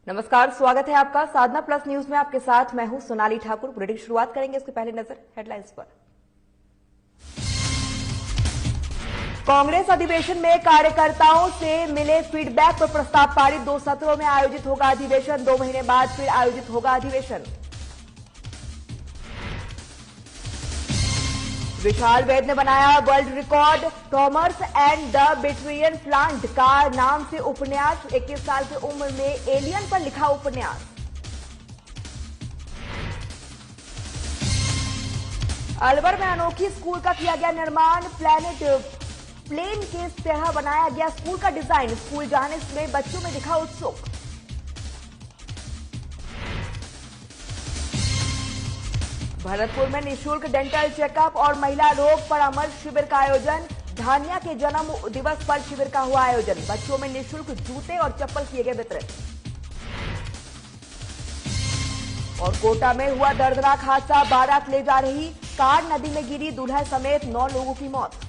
नमस्कार, स्वागत है आपका साधना प्लस न्यूज में। आपके साथ मैं हूं सोनाली ठाकुर। बुलेटिन की शुरुआत करेंगे, उसके पहले नजर हेडलाइंस पर। कांग्रेस अधिवेशन में कार्यकर्ताओं से मिले फीडबैक पर प्रस्ताव पारित। 2 सत्रों में आयोजित होगा अधिवेशन। 2 महीने बाद फिर आयोजित होगा अधिवेशन। विशाल वैद ने बनाया वर्ल्ड रिकॉर्ड। टॉमर्स एंड द बेट्रियन प्लांट का नाम से उपन्यास। 21 साल की उम्र में एलियन पर लिखा उपन्यास। अलवर में अनोखी स्कूल का किया गया निर्माण। प्लेन के तरह बनाया गया स्कूल का डिजाइन। स्कूल जाने में बच्चों में दिखा उत्सुक। भरतपुर में निःशुल्क डेंटल चेकअप और महिला रोग परामर्श शिविर का आयोजन। धानिया के जन्म दिवस पर शिविर का हुआ आयोजन। बच्चों में निःशुल्क जूते और चप्पल किए गए वितरित। और कोटा में हुआ दर्दनाक हादसा। बारात ले जा रही कार नदी में गिरी। दूल्हा समेत 9 लोगों की मौत।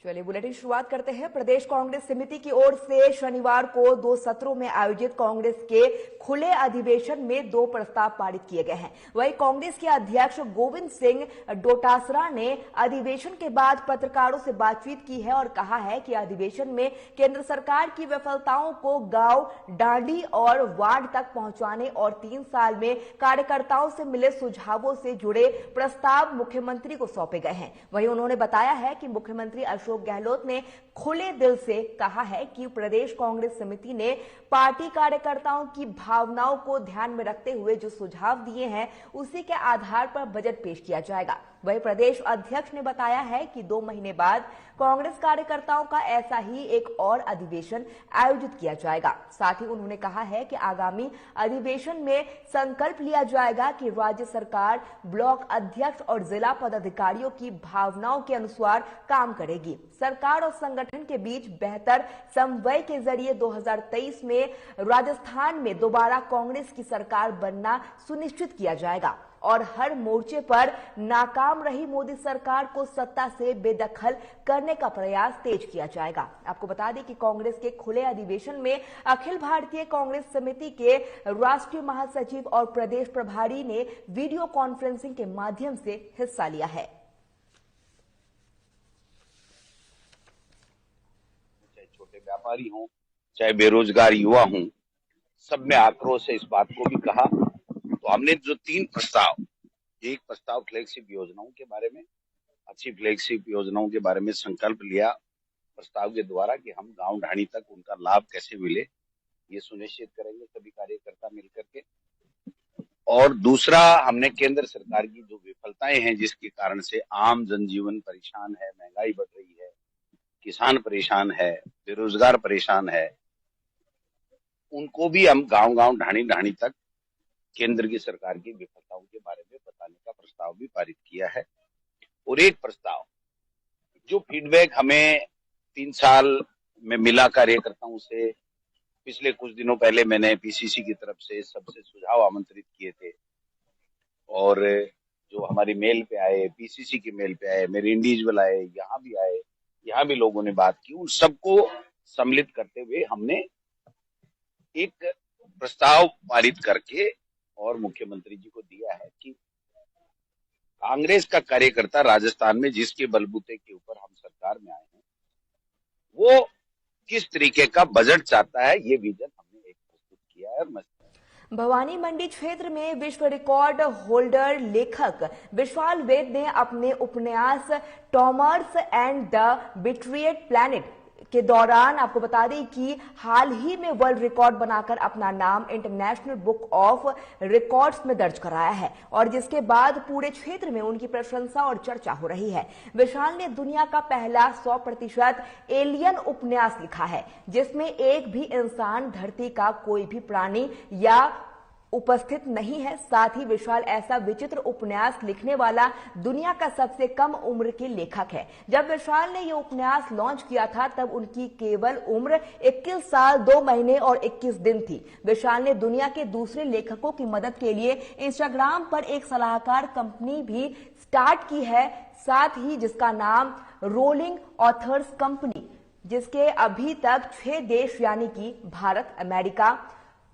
चलिए बुलेटिन शुरुआत करते हैं। प्रदेश कांग्रेस समिति की ओर से शनिवार को 2 सत्रों में आयोजित कांग्रेस के खुले अधिवेशन में 2 प्रस्ताव पारित किए गए हैं। वहीं कांग्रेस के अध्यक्ष गोविंद सिंह डोटासरा ने अधिवेशन के बाद पत्रकारों से बातचीत की है और कहा है कि अधिवेशन में केंद्र सरकार की विफलताओं को गांव, डांडी और वार्ड तक पहुंचाने और 3 साल में कार्यकर्ताओं से मिले सुझावों से जुड़े प्रस्ताव मुख्यमंत्री को सौंपे गए हैं। वहीं उन्होंने बताया है कि मुख्यमंत्री अशोक गहलोत ने खुले दिल से कहा है कि प्रदेश कांग्रेस समिति ने पार्टी कार्यकर्ताओं की भावनाओं को ध्यान में रखते हुए जो सुझाव दिए हैं उसी के आधार पर बजट पेश किया जाएगा। वहीं प्रदेश अध्यक्ष ने बताया है कि 2 महीने बाद कांग्रेस कार्यकर्ताओं का ऐसा ही एक और अधिवेशन आयोजित किया जाएगा। साथ ही उन्होंने कहा है कि आगामी अधिवेशन में संकल्प लिया जाएगा कि राज्य सरकार ब्लॉक अध्यक्ष और जिला पदाधिकारियों की भावनाओं के अनुसार काम करेगी। सरकार और संगठन के बीच बेहतर समन्वय के जरिए 2023 में राजस्थान में दोबारा कांग्रेस की सरकार बनना सुनिश्चित किया जाएगा और हर मोर्चे पर नाकाम रही मोदी सरकार को सत्ता से बेदखल करने का प्रयास तेज किया जाएगा। आपको बता दें कि कांग्रेस के खुले अधिवेशन में अखिल भारतीय कांग्रेस समिति के राष्ट्रीय महासचिव और प्रदेश प्रभारी ने वीडियो कॉन्फ्रेंसिंग के माध्यम से हिस्सा लिया है। चाहे छोटे व्यापारी हों, चाहे बेरोजगार युवा हों, सब में आक्रोश है। इस बात को भी कहा। तो हमने जो 3 प्रस्ताव, एक प्रस्ताव फ्लैगशिप योजनाओं के बारे में, अच्छी फ्लैगशिप योजनाओं के बारे में संकल्प लिया प्रस्ताव के द्वारा कि हम गांव ढाणी तक उनका लाभ कैसे मिले ये सुनिश्चित करेंगे सभी कार्यकर्ता मिलकर के। और दूसरा, हमने केंद्र सरकार की जो विफलताएं हैं जिसके कारण से आम जनजीवन परेशान है, महंगाई बढ़ रही है, किसान परेशान है, बेरोजगार परेशान है, उनको भी हम गांव गांव ढाणी ढाणी तक केंद्र की सरकार की विफलताओं के बारे में बताने का प्रस्ताव भी पारित किया है। और एक प्रस्ताव जो फीडबैक हमें 3 साल में मिला कार्यकर्ताओं से, पिछले कुछ दिनों पहले मैंने पीसीसी की तरफ से सबसे सुझाव आमंत्रित किए थे और जो हमारी मेल पे आए, पीसीसी की मेल पे आए, मेरे इंडिविजुअल आए, यहाँ भी आए, यहाँ भी लोगों ने बात की, उन सबको सम्मिलित करते हुए हमने एक प्रस्ताव पारित करके और मुख्यमंत्री जी को दिया है कि कांग्रेस का कार्यकर्ता राजस्थान में जिसके बलबूते के ऊपर हम सरकार में आए हैं वो किस तरीके का बजट चाहता है, ये विजन हमने एक प्रस्तुत किया है। और भवानी मंडी क्षेत्र में विश्व रिकॉर्ड होल्डर लेखक विशाल वैद ने अपने उपन्यास टॉमर्स एंड द बेट्रियन प्लैनेट के दौरान आपको बता दें कि हाल ही में वर्ल्ड रिकॉर्ड बनाकर अपना नाम इंटरनेशनल बुक ऑफ रिकॉर्ड्स में दर्ज कराया है और जिसके बाद पूरे क्षेत्र में उनकी प्रशंसा और चर्चा हो रही है। विशाल ने दुनिया का पहला 100% एलियन उपन्यास लिखा है जिसमें एक भी इंसान, धरती का कोई भी प्राणी या उपस्थित नहीं है। साथ ही विशाल ऐसा विचित्र उपन्यास लिखने वाला दुनिया का सबसे कम उम्र के लेखक है। जब विशाल ने यह उपन्यास लॉन्च किया था तब उनकी केवल उम्र 21 साल 2 महीने और 21 दिन थी। विशाल ने दुनिया के दूसरे लेखकों की मदद के लिए इंस्टाग्राम पर एक सलाहकार कंपनी भी स्टार्ट की है, साथ ही जिसका नाम रोलिंग ऑथर्स कंपनी, जिसके अभी तक 6 देश यानी कि Bharat, America,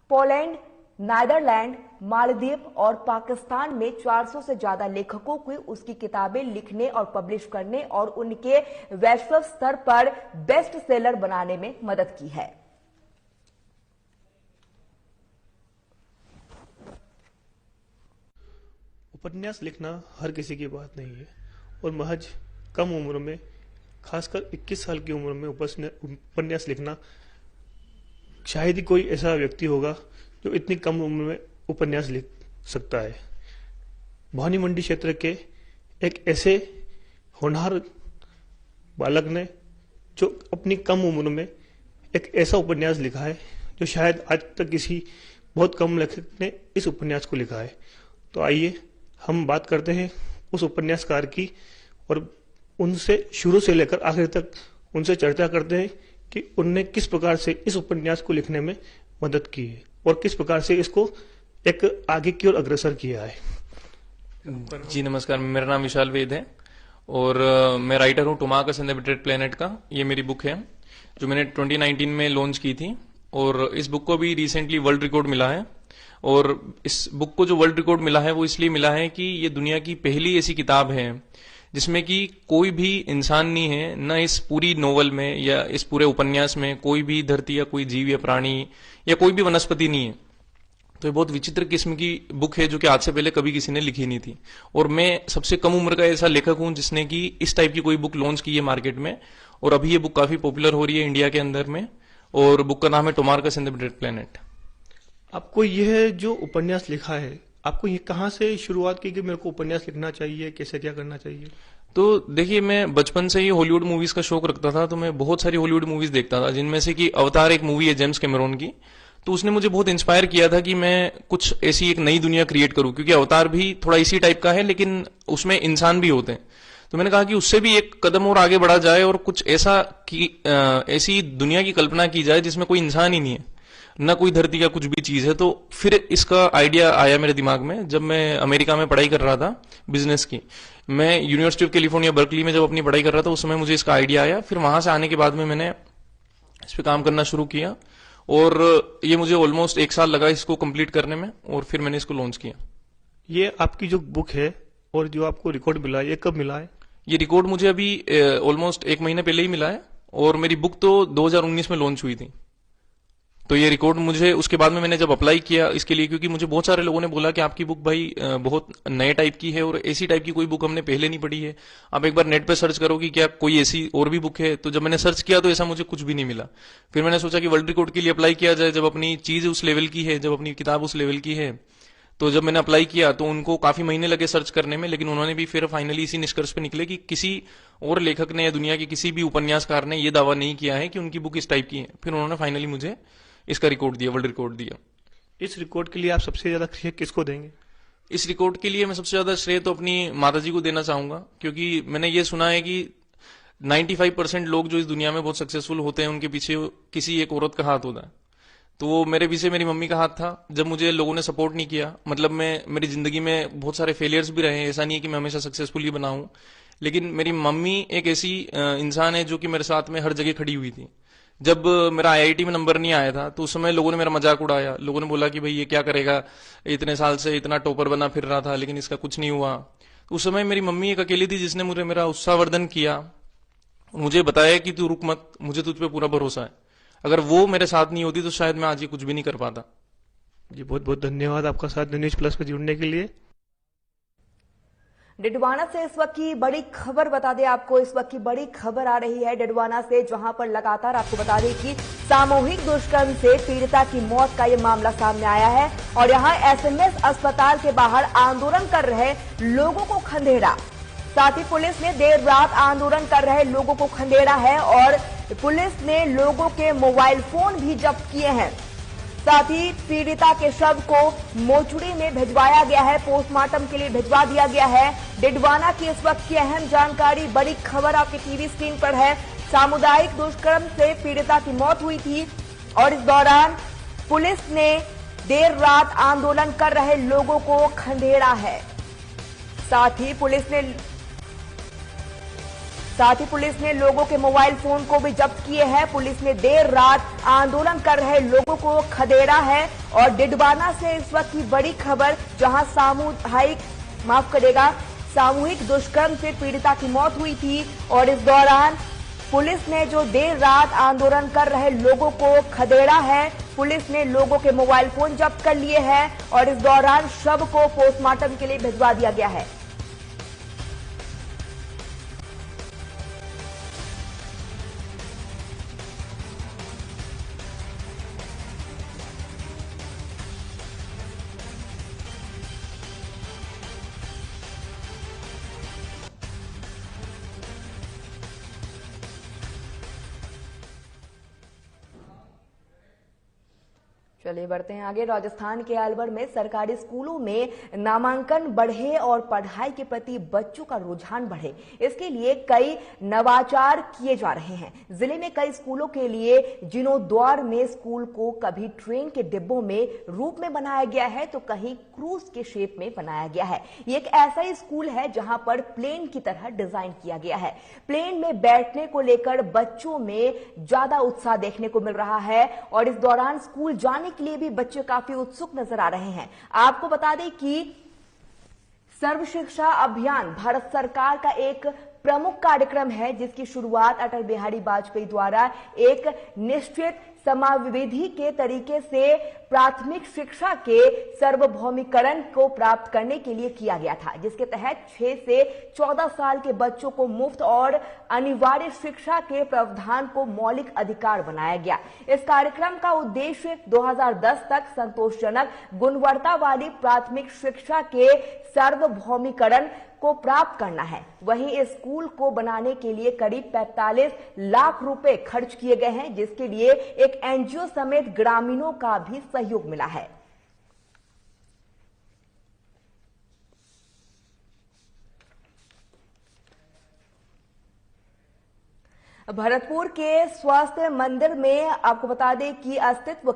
Poland, Netherland, Maldives और पाकिस्तान में 400 से ज्यादा लेखकों को उसकी किताबें लिखने और पब्लिश करने और उनके वैश्विक स्तर पर बेस्ट सेलर बनाने में मदद की है। उपन्यास लिखना हर किसी की बात नहीं है और महज कम उम्र में, खासकर 21 साल की उम्र में उपन्यास लिखना, शायद ही कोई ऐसा व्यक्ति होगा जो इतनी कम उम्र में उपन्यास लिख सकता है। भवानी मंडी क्षेत्र के एक ऐसे होनहार बालक ने जो अपनी कम उम्र में एक ऐसा उपन्यास लिखा है जो शायद आज तक किसी बहुत कम लेखक ने इस उपन्यास को लिखा है। तो आइए हम बात करते हैं उस उपन्यासकार की और उनसे शुरू से लेकर आखिर तक उनसे चर्चा करते हैं कि उनने किस प्रकार से इस उपन्यास को लिखने में मदद की है और किस प्रकार से इसको एक आगे की ओर अग्रसर किया है। जी नमस्कार, मेरा नाम विशाल वेद है और मैं राइटर हूँ टोमाकस एंड द बिटरेड प्लेनेट का। ये मेरी बुक है जो मैंने 2019 में लॉन्च की थी और इस बुक को भी रिसेंटली वर्ल्ड रिकॉर्ड मिला है। और इस बुक को जो वर्ल्ड रिकॉर्ड मिला है वो इसलिए मिला है कि ये दुनिया की पहली ऐसी किताब है जिसमें कि कोई भी इंसान नहीं है, न इस पूरी नोवेल में या इस पूरे उपन्यास में कोई भी धरती या कोई जीव या प्राणी या कोई भी वनस्पति नहीं है। तो ये बहुत विचित्र किस्म की बुक है जो कि आज से पहले कभी किसी ने लिखी नहीं थी। और मैं सबसे कम उम्र का ऐसा लेखक हूं जिसने कि इस टाइप की कोई बुक लॉन्च की है मार्केट में। और अभी ये बुक काफी पॉपुलर हो रही है इंडिया के अंदर में और बुक का नाम है टोमाकस एंड द बिटरेड प्लेनेट। आपको यह जो उपन्यास लिखा है, आपको ये कहाँ से शुरुआत की कि मेरे को उपन्यास लिखना चाहिए, कैसे क्या करना चाहिए? तो देखिए, मैं बचपन से ही हॉलीवुड मूवीज का शौक रखता था, तो मैं बहुत सारी हॉलीवुड मूवीज देखता था, जिनमें से कि अवतार एक मूवी है जेम्स कैमरून की। तो उसने मुझे बहुत इंस्पायर किया था कि मैं कुछ ऐसी एक नई दुनिया क्रिएट करूं, क्योंकि अवतार भी थोड़ा इसी टाइप का है लेकिन उसमें इंसान भी होते हैं। तो मैंने कहा कि उससे भी एक कदम और आगे बढ़ा जाए और कुछ ऐसा कि ऐसी दुनिया की कल्पना की जाए जिसमें कोई इंसान ही नहीं है, न कोई धरती का कुछ भी चीज है। तो फिर इसका आइडिया आया मेरे दिमाग में जब मैं अमेरिका में पढ़ाई कर रहा था बिजनेस की। मैं यूनिवर्सिटी ऑफ कैलिफोर्निया बर्कली में जब अपनी पढ़ाई कर रहा था उस समय मुझे इसका आइडिया आया। फिर वहां से आने के बाद में मैंने इस पे काम करना शुरू किया और ये मुझे ऑलमोस्ट 1 साल लगा इसको कंप्लीट करने में और फिर मैंने इसको लॉन्च किया। ये आपकी जो बुक है और जो आपको रिकॉर्ड मिला है, ये कब मिला है? ये रिकॉर्ड मुझे अभी ऑलमोस्ट 1 महीने पहले ही मिला है और मेरी बुक तो 2019 में लॉन्च हुई थी। तो ये रिकॉर्ड मुझे उसके बाद में मैंने जब अप्लाई किया इसके लिए, क्योंकि मुझे बहुत सारे लोगों ने बोला कि आपकी बुक भाई बहुत नए टाइप की है और ऐसी टाइप की कोई बुक हमने पहले नहीं पढ़ी है, आप एक बार नेट पे सर्च करो कि क्या कोई ऐसी और भी बुक है। तो जब मैंने सर्च किया तो ऐसा मुझे कुछ भी नहीं मिला। फिर मैंने सोचा कि वर्ल्ड रिकॉर्ड के लिए अप्लाई किया जाए, जब अपनी चीज उस लेवल की है, जब अपनी किताब उस लेवल की है। तो जब मैंने अप्लाई किया तो उनको काफी महीने लगे सर्च करने में, लेकिन उन्होंने भी फिर फाइनली इसी निष्कर्ष पे निकले कि किसी और लेखक ने या दुनिया के किसी भी उपन्यासकार ने यह दावा नहीं किया है कि उनकी बुक इस टाइप की है। फिर उन्होंने फाइनली मुझे इसका रिकॉर्ड दिया, वर्ल्ड रिकॉर्ड दिया। इस रिकॉर्ड के लिए आप सबसे ज्यादा श्रेय किसको देंगे? इस रिकॉर्ड के लिए मैं सबसे ज्यादा श्रेय तो अपनी माताजी को देना चाहूंगा, क्योंकि मैंने ये सुना है कि 95% लोग जो इस दुनिया में बहुत सक्सेसफुल होते हैं उनके पीछे किसी एक औरत का हाथ होता है। तो वो मेरे पीछे मेरी मम्मी का हाथ था। जब मुझे लोगों ने सपोर्ट नहीं किया, मतलब मेरी जिंदगी में बहुत सारे फेलियर्स भी रहे हैं, ऐसा नहीं है कि मैं हमेशा सक्सेसफुल ही बना हूं, लेकिन मेरी मम्मी एक ऐसी इंसान है जो कि मेरे साथ में हर जगह खड़ी हुई थी। जब मेरा आईआईटी में नंबर नहीं आया था तो उस समय लोगों ने मेरा मजाक उड़ाया। लोगों ने बोला कि भाई ये क्या करेगा, इतने साल से इतना टॉपर बना फिर रहा था लेकिन इसका कुछ नहीं हुआ। तो उस समय मेरी मम्मी एक अकेली थी जिसने मुझे मेरा उत्साहवर्धन किया, मुझे बताया कि तू रुक मत, मुझे तुझ पे पूरा भरोसा है। अगर वो मेरे साथ नहीं होती तो शायद मैं आज ये कुछ भी नहीं कर पाता। जी बहुत बहुत धन्यवाद आपका साथ न्यूज प्लस पे जुड़ने के लिए। डिडवाना से इस वक्त की बड़ी खबर बता दें आपको, इस वक्त की बड़ी खबर आ रही है डिडवाना से, जहां पर लगातार आपको बता दें कि सामूहिक दुष्कर्म से पीड़िता की मौत का यह मामला सामने आया है और यहां एसएमएस अस्पताल के बाहर आंदोलन कर रहे लोगों को खंडेरा। साथ ही पुलिस ने देर रात आंदोलन कर रहे लोगों को खंडेरा है और पुलिस ने लोगों के मोबाइल फोन भी जब्त किए हैं। साथ ही पीड़िता के शव को मोचुड़ी में भिजवाया गया है, पोस्टमार्टम के लिए भिजवा दिया गया है। डिडवाना की इस वक्त की अहम जानकारी, बड़ी खबर आपके टीवी स्क्रीन पर है। सामुदायिक दुष्कर्म से पीड़िता की मौत हुई थी और इस दौरान पुलिस ने देर रात आंदोलन कर रहे लोगों को खदेड़ा है। साथ ही पुलिस ने लोगों के मोबाइल फोन को भी जब्त किए हैं। पुलिस ने देर रात आंदोलन कर रहे लोगों को खदेड़ा है। और डिडवाना से इस वक्त की बड़ी खबर, जहां सामूहिक दुष्कर्म से पीड़िता की मौत हुई थी और इस दौरान पुलिस ने जो देर रात आंदोलन कर रहे लोगों को खदेड़ा है। पुलिस ने लोगों के मोबाइल फोन जब्त कर लिए हैं और इस दौरान शव को पोस्टमार्टम के लिए भिजवा दिया गया है। चलिए बढ़ते हैं आगे। राजस्थान के अलवर में सरकारी स्कूलों में नामांकन बढ़े और पढ़ाई के प्रति बच्चों का रुझान बढ़े, इसके लिए कई नवाचार किए जा रहे हैं। जिले में कई स्कूलों के लिए जीर्णोद्वार में स्कूल को कभी ट्रेन के डिब्बों में रूप में बनाया गया है तो कहीं क्रूज के शेप में बनाया गया है। ये एक ऐसा ही स्कूल है जहां पर प्लेन की तरह डिजाइन किया गया है। प्लेन में बैठने को लेकर बच्चों में ज्यादा उत्साह देखने को मिल रहा है और इस दौरान स्कूल जाने के लिए भी बच्चे काफी उत्सुक नजर आ रहे हैं। आपको बता दें कि सर्व शिक्षा अभियान भारत सरकार का एक प्रमुख कार्यक्रम है जिसकी शुरुआत अटल बिहारी वाजपेयी द्वारा एक निश्चित समाविधि के तरीके से प्राथमिक शिक्षा के सार्वभौमिकरण को प्राप्त करने के लिए किया गया था, जिसके तहत 6 से 14 साल के बच्चों को मुफ्त और अनिवार्य शिक्षा के प्रावधान को मौलिक अधिकार बनाया गया। इस कार्यक्रम का उद्देश्य 2010 तक संतोषजनक गुणवत्ता वाली प्राथमिक शिक्षा के सार्वभौमिकरण को प्राप्त करना है। वहीं इस स्कूल को बनाने के लिए करीब 45 लाख रुपए खर्च किए गए हैं, जिसके लिए एक एनजीओ समेत ग्रामीणों का भी सहयोग मिला है। भरतपुर के स्वास्थ्य मंदिर में आपको बता दें कि अस्तित्व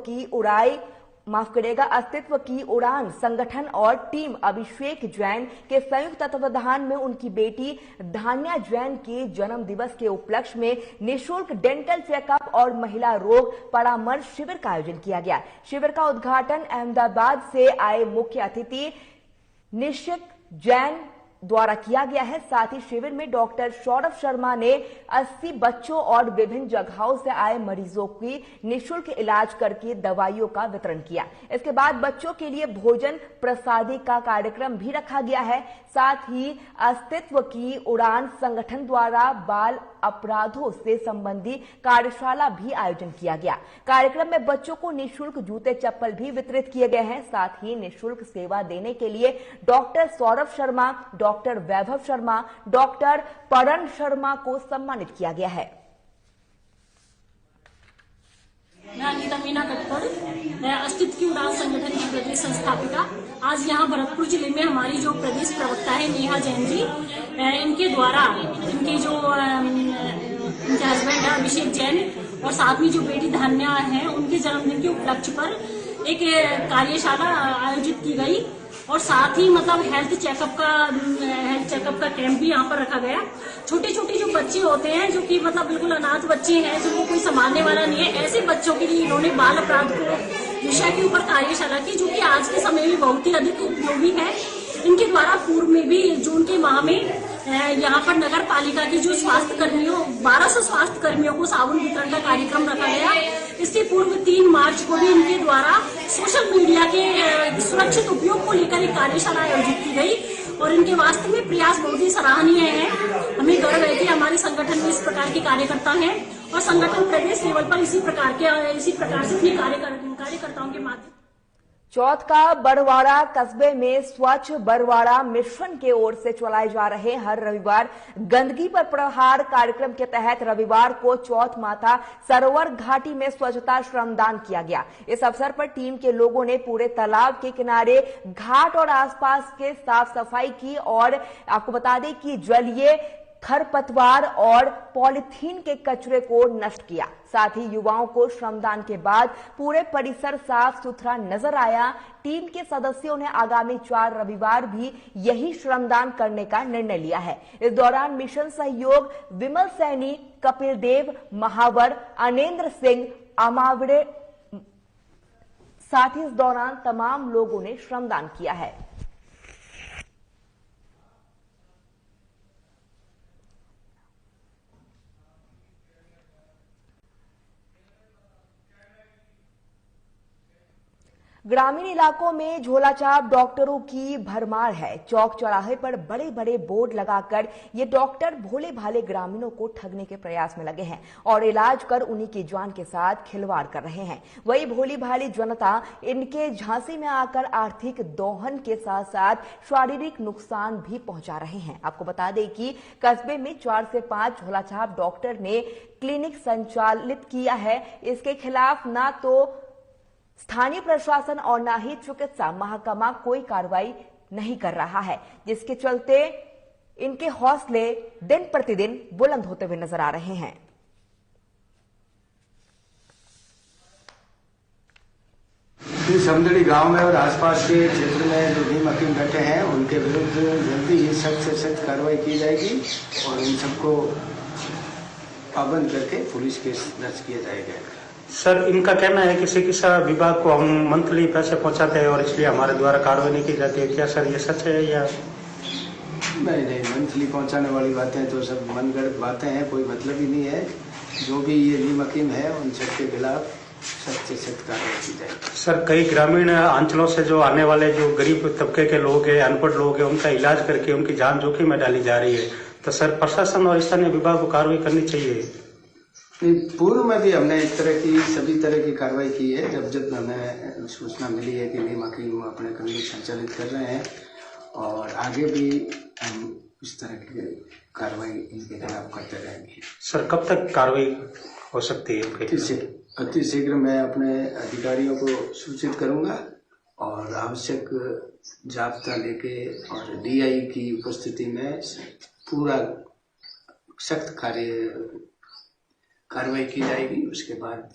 की उड़ान संगठन और टीम अभिषेक जैन के संयुक्त तत्वावधान में उनकी बेटी धान्या जैन के जन्म दिवस के उपलक्ष्य में निःशुल्क डेंटल चेकअप और महिला रोग परामर्श शिविर का आयोजन किया गया। शिविर का उद्घाटन अहमदाबाद से आए मुख्य अतिथि निश्चित जैन द्वारा किया गया है। साथ ही शिविर में डॉक्टर सौरभ शर्मा ने 80 बच्चों और विभिन्न जगहों से आए मरीजों की निःशुल्क इलाज करके दवाइयों का वितरण किया। इसके बाद बच्चों के लिए भोजन प्रसादी का कार्यक्रम भी रखा गया है। साथ ही अस्तित्व की उड़ान संगठन द्वारा बाल अपराधों से संबंधी कार्यशाला भी आयोजन किया गया। कार्यक्रम में बच्चों को निःशुल्क जूते चप्पल भी वितरित किए गए हैं। साथ ही निःशुल्क सेवा देने के लिए डॉक्टर सौरभ शर्मा, डॉक्टर वैभव शर्मा, डॉक्टर परण शर्मा को सम्मानित किया गया है। मैं अनिता मीना कटकर, मैं अस्तित्व की उड़ान संगठन की प्रदेश संस्थापिका। आज यहाँ भरतपुर जिले में हमारी जो प्रदेश प्रवक्ता है नेहा जैन जी, इनके द्वारा इनके जो इनके हस्बैंड है अभिषेक जैन और साथ में जो बेटी धान्या है उनके जन्मदिन के उपलक्ष्य पर एक कार्यशाला आयोजित की गई और साथ ही मतलब हेल्थ चेकअप का कैंप भी यहाँ पर रखा गया। छोटे छोटे जो बच्चे होते हैं जो कि मतलब बिल्कुल अनाथ बच्चे हैं जिनको कोई संभालने वाला नहीं है, ऐसे बच्चों के लिए इन्होंने बाल अपराध को विषय के ऊपर कार्यशाला की, जो कि आज के समय में बहुत ही अधिक उपयोगी है। इनके द्वारा पूर्व में भी जून के माह में यहाँ पर नगर पालिका की जो स्वास्थ्य कर्मियों 1200 स्वास्थ्य कर्मियों को साबुन वितरण का कार्यक्रम रखा गया। इससे पूर्व 3 मार्च को भी इनके द्वारा सोशल मीडिया के सुरक्षित उपयोग को लेकर एक कार्यशाला आयोजित की गई और इनके वास्तव में प्रयास बहुत ही सराहनीय है। हमें गर्व है कि हमारे संगठन में इस प्रकार के कार्यकर्ता हैं और संगठन प्रदेश लेवल पर इसी प्रकार से अपने कार्यकर्ताओं के माध्यम चौथ का बरवाड़ा कस्बे में स्वच्छ बरवाड़ा मिशन के ओर से चलाए जा रहे हर रविवार गंदगी पर प्रहार कार्यक्रम के तहत रविवार को चौथ माता सरोवर घाटी में स्वच्छता श्रमदान किया गया। इस अवसर पर टीम के लोगों ने पूरे तालाब के किनारे घाट और आसपास के साफ सफाई की और आपको बता दें कि जलीय खरपतवार और पॉलीथीन के कचरे को नष्ट किया। साथ ही युवाओं को श्रमदान के बाद पूरे परिसर साफ सुथरा नजर आया। टीम के सदस्यों ने आगामी 4 रविवार भी यही श्रमदान करने का निर्णय लिया है। इस दौरान मिशन सहयोग विमल सैनी, कपिल देव, महावर, अनेंद्र सिंह, अमावड़े साथ ही इस दौरान तमाम लोगों ने श्रमदान किया है। ग्रामीण इलाकों में झोलाछाप डॉक्टरों की भरमार है। चौक चौराहे पर बड़े बड़े बोर्ड लगाकर ये डॉक्टर भोले भाले ग्रामीणों को ठगने के प्रयास में लगे हैं और इलाज कर उन्हीं की जान के साथ खिलवाड़ कर रहे हैं। वही भोली भाली जनता इनके झांसे में आकर आर्थिक दोहन के साथ साथ शारीरिक नुकसान भी पहुंचा रहे हैं। आपको बता दें कि कस्बे में 4 से 5 झोलाछाप डॉक्टर ने क्लिनिक संचालित किया है। इसके खिलाफ ना तो स्थानीय प्रशासन और न ही चिकित्सा महकमा कोई कार्रवाई नहीं कर रहा है, जिसके चलते इनके हौसले दिन प्रतिदिन बुलंद होते हुए नजर आ रहे हैं। समदड़ी गांव में और आसपास के क्षेत्र में जो भी मकीन बैठे हैं उनके विरुद्ध जल्दी ही सख्त से सख्त कार्रवाई की जाएगी और इन सबको पाबंद करके पुलिस केस दर्ज किया जाएगा। सर, इनका कहना है कि चिकित्सा विभाग को हम मंथली पैसे पहुंचाते हैं और इसलिए हमारे द्वारा कार्रवाई नहीं की जाती है। क्या सर ये सच है या नहीं, मंथली पहुंचाने वाली बातें तो सब मनगढ़ंत बातें हैं, कोई मतलब ही नहीं है। जो भी ये निमकीन है उन सबके खिलाफ सख्त से सख्त कार्रवाई की जाएगी। सर, कई ग्रामीण अंचलों से जो आने वाले जो गरीब तबके के लोग हैं, अनपढ़ लोग हैं, उनका इलाज करके उनकी जान जोखिम में डाली जा रही है। तो सर, प्रशासन और स्थानीय विभाग को कार्रवाई करनी चाहिए। पूर्व में भी हमने सभी तरह की कार्रवाई की है। जब हमें सूचना मिली है कि निमकीन अपने क्लिनिक संचालित कर रहे हैं और आगे भी हम इस तरह की कार्रवाई इनके खिलाफ करते रहेंगे। सर, कब तक कार्रवाई हो सकती है? अति शीघ्र मैं अपने अधिकारियों को सूचित करूंगा और आवश्यक जाब्ता लेके और डीआई की उपस्थिति में पूरा सख्त कार्रवाई की जाएगी। उसके बाद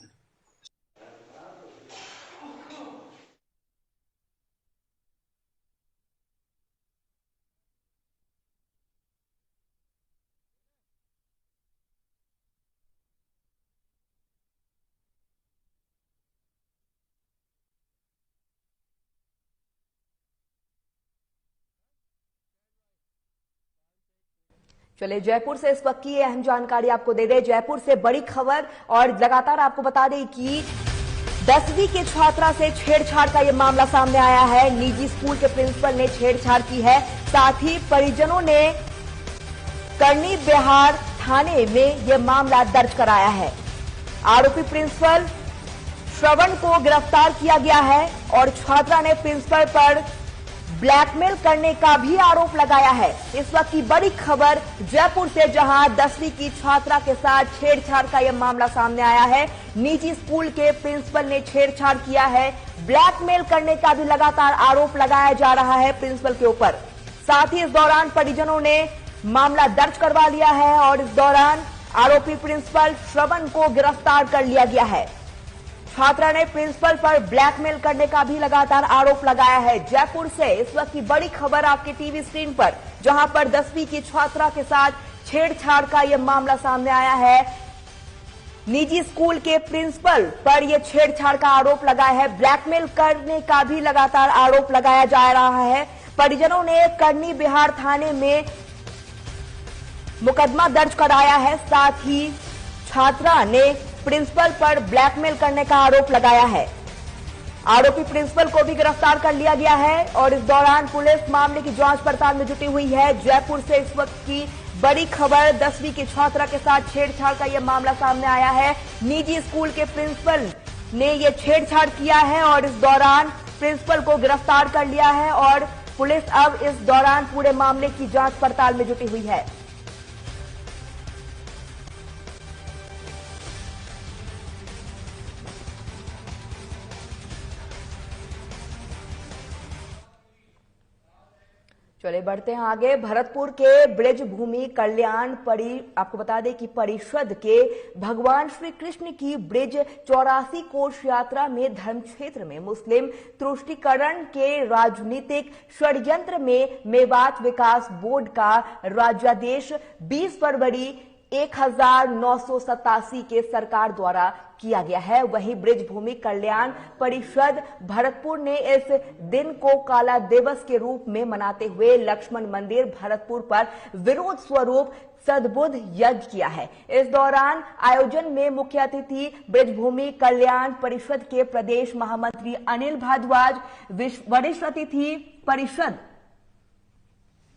चलिए जयपुर से इस वक्त की अहम जानकारी आपको दे दें। जयपुर से बड़ी खबर और लगातार आपको बता दें कि 10वीं के छात्रा से छेड़छाड़ का यह मामला सामने आया है। निजी स्कूल के प्रिंसिपल ने छेड़छाड़ की है। साथ ही परिजनों ने करनी बिहार थाने में यह मामला दर्ज कराया है। आरोपी प्रिंसिपल श्रवण को गिरफ्तार किया गया है और छात्रा ने प्रिंसिपल पर ब्लैकमेल करने का भी आरोप लगाया है। इस वक्त की बड़ी खबर जयपुर से, जहां 10वीं की छात्रा के साथ छेड़छाड़ का यह मामला सामने आया है। निजी स्कूल के प्रिंसिपल ने छेड़छाड़ किया है। ब्लैकमेल करने का भी लगातार आरोप लगाया जा रहा है प्रिंसिपल के ऊपर। साथ ही इस दौरान परिजनों ने मामला दर्ज करवा लिया है और इस दौरान आरोपी प्रिंसिपल श्रवण को गिरफ्तार कर लिया गया है। छात्रा ने प्रिंसिपल पर ब्लैकमेल करने का भी लगातार आरोप लगाया है। जयपुर से इस वक्त की बड़ी खबर आपके टीवी स्क्रीन पर, जहां पर 10वीं की छात्रा के साथ छेड़छाड़ का यह मामला सामने आया है। निजी स्कूल के प्रिंसिपल पर यह छेड़छाड़ का आरोप लगाया है। ब्लैकमेल करने का भी लगातार आरोप लगाया जा रहा है। परिजनों ने करनी बिहार थाने में मुकदमा दर्ज कराया है। साथ ही छात्रा ने प्रिंसिपल पर ब्लैकमेल करने का आरोप लगाया है। आरोपी प्रिंसिपल को भी गिरफ्तार कर लिया गया है और इस दौरान पुलिस मामले की जांच पड़ताल में जुटी हुई है। जयपुर से इस वक्त की बड़ी खबर, 10वीं की छात्रा के साथ छेड़छाड़ का यह मामला सामने आया है। निजी स्कूल के प्रिंसिपल ने यह छेड़छाड़ किया है और इस दौरान प्रिंसिपल को गिरफ्तार कर लिया है और पुलिस अब इस दौरान पूरे मामले की जांच पड़ताल में जुटी हुई है। चले बढ़ते हैं आगे। भरतपुर के ब्रज भूमि कल्याण आपको बता दें कि परिषद के भगवान श्री कृष्ण की ब्रिज 84 कोष यात्रा में धर्म क्षेत्र में मुस्लिम तुष्टीकरण के राजनीतिक षड्यंत्र में मेवात विकास बोर्ड का राज्यादेश 20 फरवरी 1987 के सरकार द्वारा किया गया है। वहीं ब्रिज भूमि कल्याण परिषद भरतपुर ने इस दिन को काला दिवस के रूप में मनाते हुए लक्ष्मण मंदिर भरतपुर पर विरोध स्वरूप सद्बुद्ध यज्ञ किया है। इस दौरान आयोजन में मुख्य अतिथि ब्रिज भूमि कल्याण परिषद के प्रदेश महामंत्री अनिल भारद्वाज, वरिष्ठ अतिथि परिषद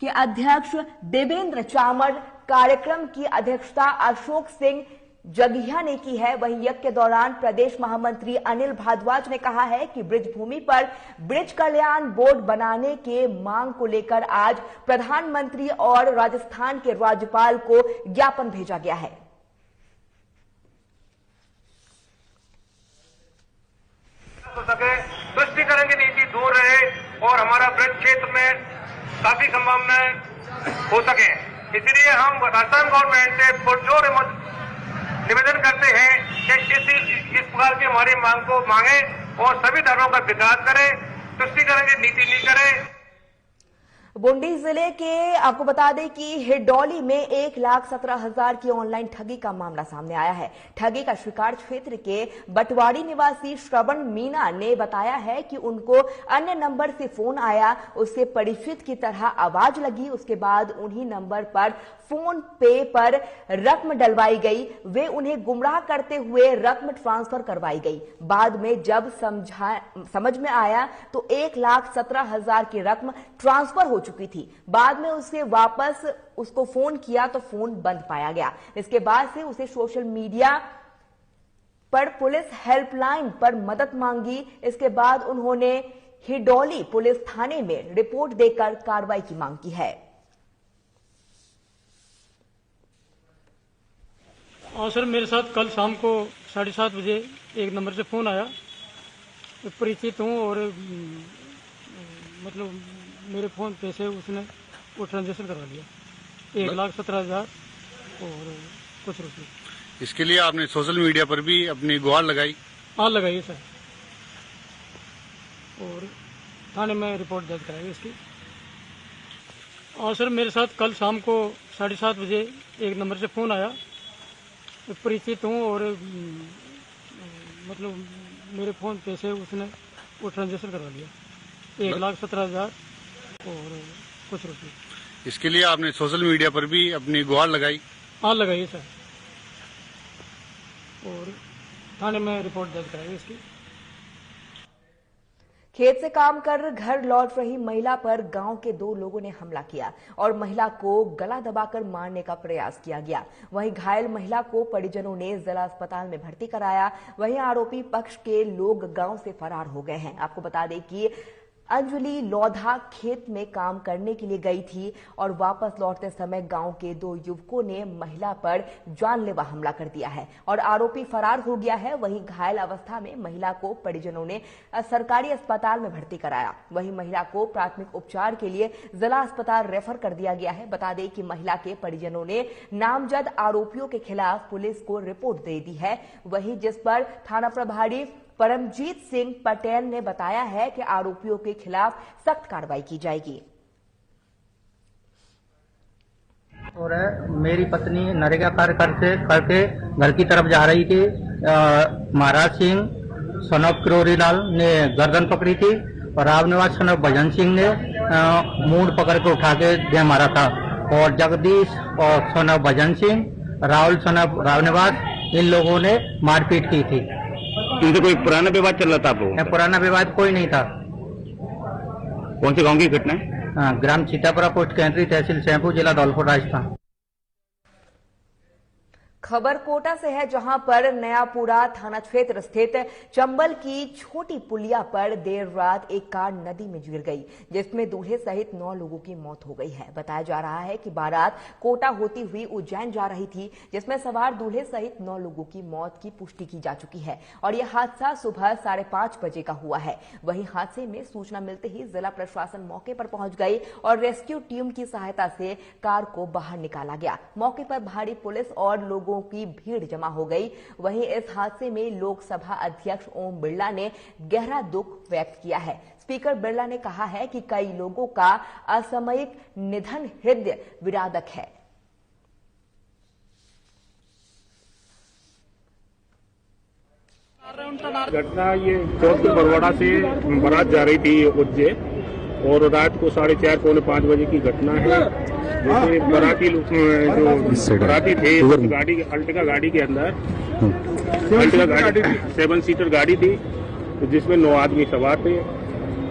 के अध्यक्ष देवेंद्र चामर, कार्यक्रम की अध्यक्षता अशोक सिंह जगिया ने की है। वहीं यज्ञ के दौरान प्रदेश महामंत्री अनिल भारद्वाज ने कहा है कि ब्रिज भूमि पर ब्रिज कल्याण बोर्ड बनाने के मांग को लेकर आज प्रधानमंत्री और राजस्थान के राज्यपाल को ज्ञापन भेजा गया है। तुष्टीकरण की नीति दूर रहे और हमारा ब्रिज क्षेत्र में काफी संभावनाएं हो सके, इसलिए हम राजस्थान गवर्नमेंट से पुरजोर निवेदन करते हैं कि इस प्रकार की हमारी मांग को मांगे और सभी धर्मों का विकास करें, तुष्टीकरण की नीति नहीं करें। बूंदी जिले के आपको बता दें कि हिडौली में 1,17,000 की ऑनलाइन ठगी का मामला सामने आया है। ठगी का शिकार क्षेत्र के बटवाड़ी निवासी श्रवण मीना ने बताया है कि उनको अन्य नंबर से फोन आया, उससे परिचित की तरह आवाज लगी। उसके बाद उन्हीं नंबर पर फोन पे पर रकम डलवाई गई। वे उन्हें गुमराह करते हुए रकम ट्रांसफर करवाई गई। बाद में जब समझ में आया तो 1,17,000 की रकम ट्रांसफर हो चुकी थी। बाद में उससे वापस उसको फोन किया तो फोन बंद पाया गया। इसके बाद से उसे सोशल मीडिया पर पुलिस हेल्पलाइन पर मदद मांगी। इसके बाद उन्होंने हिडौली पुलिस थाने में रिपोर्ट देकर कार्रवाई की मांग की है। और सर मेरे साथ कल शाम को 7:30 बजे एक नंबर से फ़ोन आया। परिचित हूँ और मतलब मेरे फ़ोन पे से उसने वो ट्रांजेक्शन करवा लिया 1,17,000 और कुछ रुपये। इसके लिए आपने सोशल मीडिया पर भी अपनी गुहार लगाई? हाँ लगाई सर, और थाने में रिपोर्ट दर्ज कराई इसकी। और सर मेरे साथ कल शाम को 7:30 बजे एक नंबर से फ़ोन आया। परिचित हूँ और मतलब मेरे फ़ोन पे से उसने वो ट्रांजेक्शन करवा लिया 1,17,000 और कुछ रुपये। इसके लिए आपने सोशल मीडिया पर भी अपनी गुहार लगाई? हाँ लगाई सर, और थाने में रिपोर्ट दर्ज कराई इसकी। खेत से काम कर घर लौट रही महिला पर गांव के 2 लोगों ने हमला किया और महिला को गला दबाकर मारने का प्रयास किया गया। वहीं घायल महिला को परिजनों ने जिला अस्पताल में भर्ती कराया। वहीं आरोपी पक्ष के लोग गांव से फरार हो गए हैं। आपको बता दें कि अंजलि लोधा खेत में काम करने के लिए गई थी और वापस लौटते समय गांव के 2 युवकों ने महिला पर जानलेवा हमला कर दिया है और आरोपी फरार हो गया है। वहीं घायल अवस्था में महिला को परिजनों ने सरकारी अस्पताल में भर्ती कराया। वहीं महिला को प्राथमिक उपचार के लिए जिला अस्पताल रेफर कर दिया गया है। बता दें कि महिला के परिजनों ने नामजद आरोपियों के खिलाफ पुलिस को रिपोर्ट दे दी है। वहीं जिस पर थाना प्रभारी परमजीत सिंह पटेल ने बताया है कि आरोपियों के खिलाफ सख्त कार्रवाई की जाएगी। और मेरी पत्नी नरेगा कार्य करके घर की तरफ जा रही थी। महाराज सिंह सनब किरोरीलाल ने गर्दन पकड़ी थी और रावनिवास सनब भजन सिंह ने मूंड पकड़ के उठा के दे मारा था। और जगदीश और सनब भजन सिंह, राहुल सनब रावनिवास, इन लोगों ने मारपीट की थी। इनसे कोई पुराना विवाद चल रहा था आपको? पुराना विवाद कोई नहीं था। कौन से गांव की घटना है? ग्राम सीतापुरा पोस्ट कैंट्री, तहसील सैमपुर, जिला धौलपुर, राजस्थान। खबर कोटा से है, जहां पर नयापुरा थाना क्षेत्र स्थित चंबल की छोटी पुलिया पर देर रात एक कार नदी में गिर गई, जिसमें दूल्हे सहित 9 लोगों की मौत हो गई है। बताया जा रहा है कि बारात कोटा होती हुई उज्जैन जा रही थी, जिसमें सवार दूल्हे सहित 9 लोगों की मौत की पुष्टि की जा चुकी है और यह हादसा सुबह 5:30 बजे का हुआ है। वहीं हादसे में सूचना मिलते ही जिला प्रशासन मौके पर पहुंच गई और रेस्क्यू टीम की सहायता से कार को बाहर निकाला गया। मौके पर भारी पुलिस और लोगों की भीड़ जमा हो गई। वहीं इस हादसे में लोकसभा अध्यक्ष ओम बिरला ने गहरा दुख व्यक्त किया है। स्पीकर बिरला ने कहा है कि कई लोगों का असामयिक निधन हृदय विदारक है। घटना ये जोधपुर बरवाड़ा से बारात जा रही थी उज्जैन और रात को 4:30 पौने 5 बजे की घटना है। जैसे बराती जो बराती थे गाड़ी अल्टिका गाड़ी के अंदर अल्टिका गाड़ी 7 सीटर गाड़ी थी, जिसमें 9 आदमी सवार थे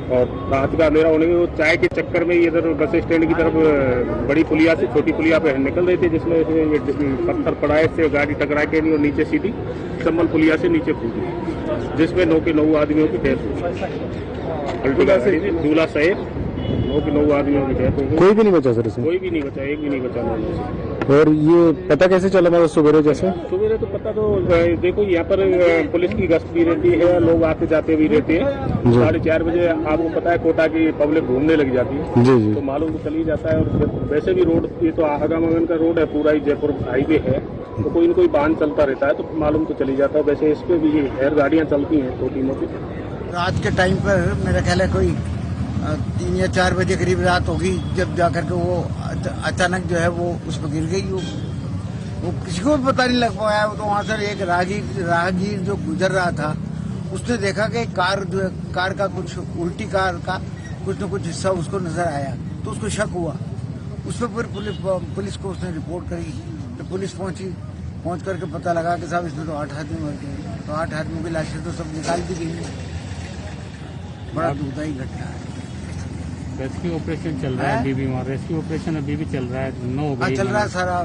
और रात का अंधेरा होने में वो चाय के चक्कर में इधर बस स्टैंड की तरफ बड़ी पुलिया से छोटी पुलिया पे निकल रहे थे, जिसमें पत्थर पड़ा से गाड़ी टकरा के नहीं और नीचे सीधी चंबल पुलिया से नीचे कूदी, जिसमें 9 के 9 आदमियों की डेथ हुई। अल्टिका से दूल्हा सहित 9 के 9 आदमियों की डेथ हो गई। कोई भी नहीं बचा सर इसमें? कोई भी नहीं बचा, एक भी नहीं बचा। और ये पता कैसे चला? मतलब सवेरे जैसे सवेरे तो पता तो देखो यहाँ पर पुलिस की गश्त भी रहती है, लोग आते जाते भी रहते हैं। 4:30 बजे आपको पता है कोटा की पब्लिक घूमने लग जाती है जी। तो मालूम तो चल ही जाता है। और वैसे भी रोड ये तो आगमन का रोड है, पूरा ही जयपुर हाईवे है, तो कोई न कोई वाहन चलता रहता है तो मालूम तो चली जाता है। वैसे इस पे भी एयर गाड़ियाँ चलती हैं छोटी मोटी। रात के टाइम पर मेरा ख्याल है कोई 3 या 4 बजे करीब रात होगी, जब जाकर के वो अचानक जो है वो उस पर गिर गई। वो किसी को भी पता नहीं लग पाया। तो वहाँ से एक राहगीर जो गुजर रहा था, उसने देखा कि कार जो है, कार का कुछ उल्टी कार का कुछ न कुछ हिस्सा उसको नजर आया, तो उसको शक हुआ। उस पर पुलिस को उसने रिपोर्ट करी, तो पुलिस पहुंच करके पता लगा कि साहब इसमें तो 8 आदमी मर गए। तो 8 आदमियों की लाशें तो सब निकाल दी गई। बड़ा दुखदायी घटना है। रेस्क्यू ऑपरेशन चल रहा है अभी भी, वहाँ रेस्क्यू ऑपरेशन अभी भी चल रहा है। 9 हो गई चल रहा है सारा,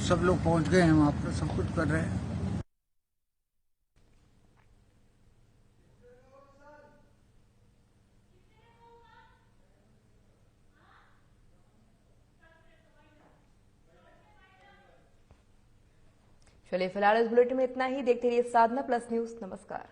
सब लोग पहुंच गए हैं वहाँ पर, सब कुछ कर रहे हैं। चलिए फिलहाल इस बुलेटिन में इतना ही। देखते रहिए साधना प्लस न्यूज। नमस्कार।